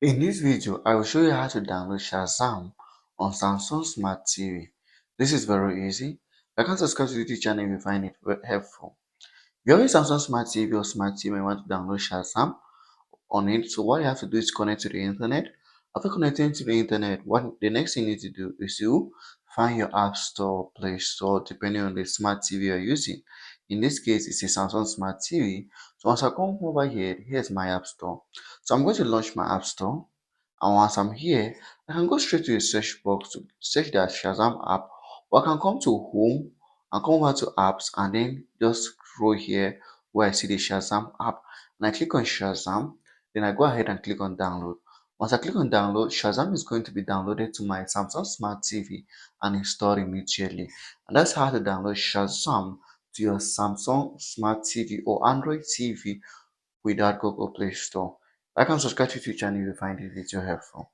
In this video, I will show you how to download Shazam on Samsung Smart TV. This is very easy. If you can subscribe to the YouTube channel if you find it very helpful. If you're using Samsung Smart TV or Smart TV and you want to download Shazam on it, so what you have to do is connect to the internet. After connecting to the internet, what the next thing you need to do is to find your app store, Play Store, depending on the smart TV you're using. In this case, it's a Samsung Smart TV. So once I come over here, here's my app store. So I'm going to launch my app store. And once I'm here, I can go straight to the search box to search that Shazam app, or I can come to home and come over to apps and then just scroll here where I see the Shazam app and I click on Shazam. Then I go ahead and click on download. Once I click on download, Shazam is going to be downloaded to my Samsung Smart TV and installed immediately. And that's how to download Shazam to your Samsung Smart TV or Android TV without Google Play Store. Like and subscribe to the channel if you find this video helpful.